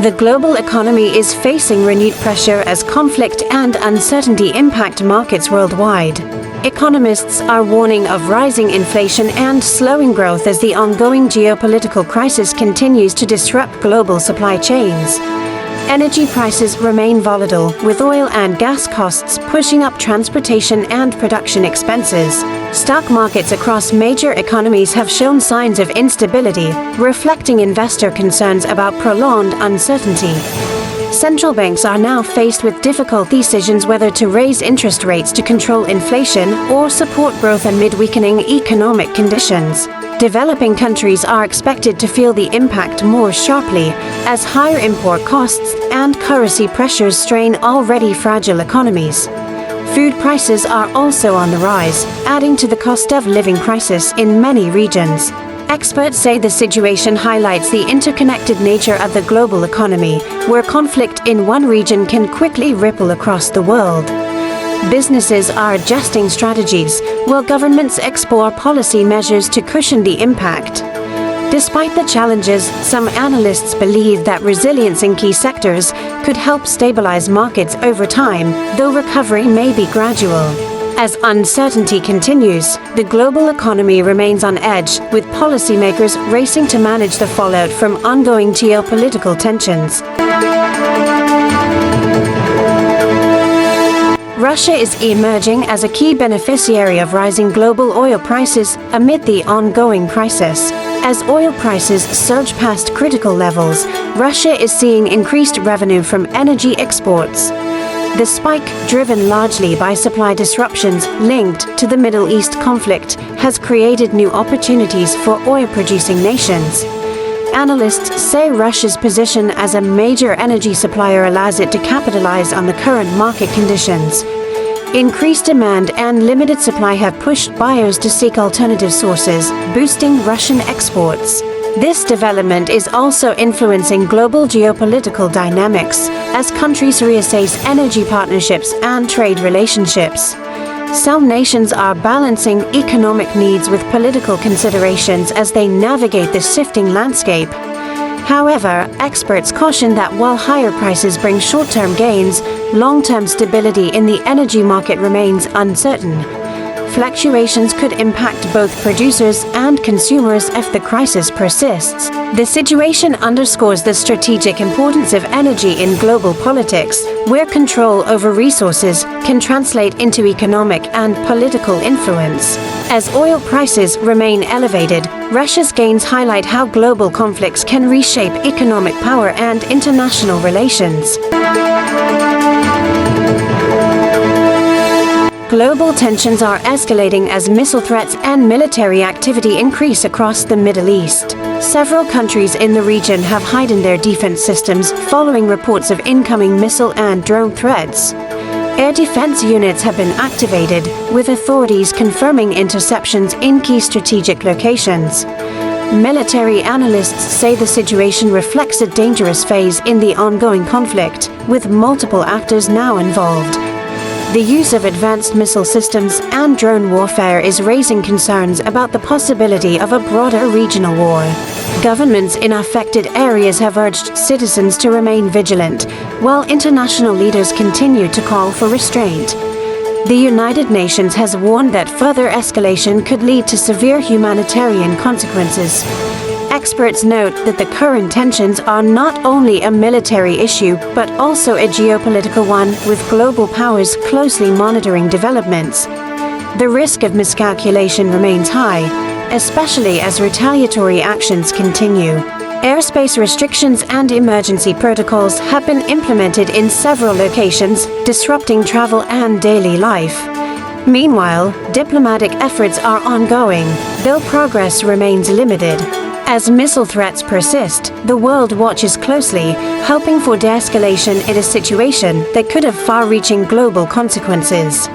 The global economy is facing renewed pressure as conflict and uncertainty impact markets worldwide. Economists are warning of rising inflation and slowing growth as the ongoing geopolitical crisis continues to disrupt global supply chains. Energy prices remain volatile, with oil and gas costs pushing up transportation and production expenses. Stock markets across major economies have shown signs of instability, reflecting investor concerns about prolonged uncertainty. Central banks are now faced with difficult decisions whether to raise interest rates to control inflation or support growth amid weakening economic conditions. Developing countries are expected to feel the impact more sharply, as higher import costs and currency pressures strain already fragile economies. Food prices are also on the rise, adding to the cost of living crisis in many regions. Experts say the situation highlights the interconnected nature of the global economy, where conflict in one region can quickly ripple across the world. Businesses are adjusting strategies, while governments explore policy measures to cushion the impact. Despite the challenges, some analysts believe that resilience in key sectors could help stabilize markets over time, though recovery may be gradual. As uncertainty continues, the global economy remains on edge, with policymakers racing to manage the fallout from ongoing geopolitical tensions. Russia is emerging as a key beneficiary of rising global oil prices amid the ongoing crisis. As oil prices surge past critical levels, Russia is seeing increased revenue from energy exports. The spike, driven largely by supply disruptions linked to the Middle East conflict, has created new opportunities for oil-producing nations. Analysts say Russia's position as a major energy supplier allows it to capitalize on the current market conditions. Increased demand and limited supply have pushed buyers to seek alternative sources, boosting Russian exports. This development is also influencing global geopolitical dynamics as countries reassess energy partnerships and trade relationships. Some nations are balancing economic needs with political considerations as they navigate the shifting landscape. However, experts caution that while higher prices bring short-term gains, long-term stability in the energy market remains uncertain. Fluctuations could impact both producers and consumers if the crisis persists. The situation underscores the strategic importance of energy in global politics, where control over resources can translate into economic and political influence. As oil prices remain elevated, Russia's gains highlight how global conflicts can reshape economic power and international relations. Global tensions are escalating as missile threats and military activity increase across the Middle East. Several countries in the region have heightened their defense systems following reports of incoming missile and drone threats. Air defense units have been activated, with authorities confirming interceptions in key strategic locations. Military analysts say the situation reflects a dangerous phase in the ongoing conflict, with multiple actors now involved. The use of advanced missile systems and drone warfare is raising concerns about the possibility of a broader regional war. Governments in affected areas have urged citizens to remain vigilant, while international leaders continue to call for restraint. The United Nations has warned that further escalation could lead to severe humanitarian consequences. Experts note that the current tensions are not only a military issue, but also a geopolitical one, with global powers closely monitoring developments. The risk of miscalculation remains high, especially as retaliatory actions continue. Airspace restrictions and emergency protocols have been implemented in several locations, disrupting travel and daily life. Meanwhile, diplomatic efforts are ongoing, though progress remains limited. As missile threats persist, the world watches closely, hoping for de-escalation in a situation that could have far-reaching global consequences.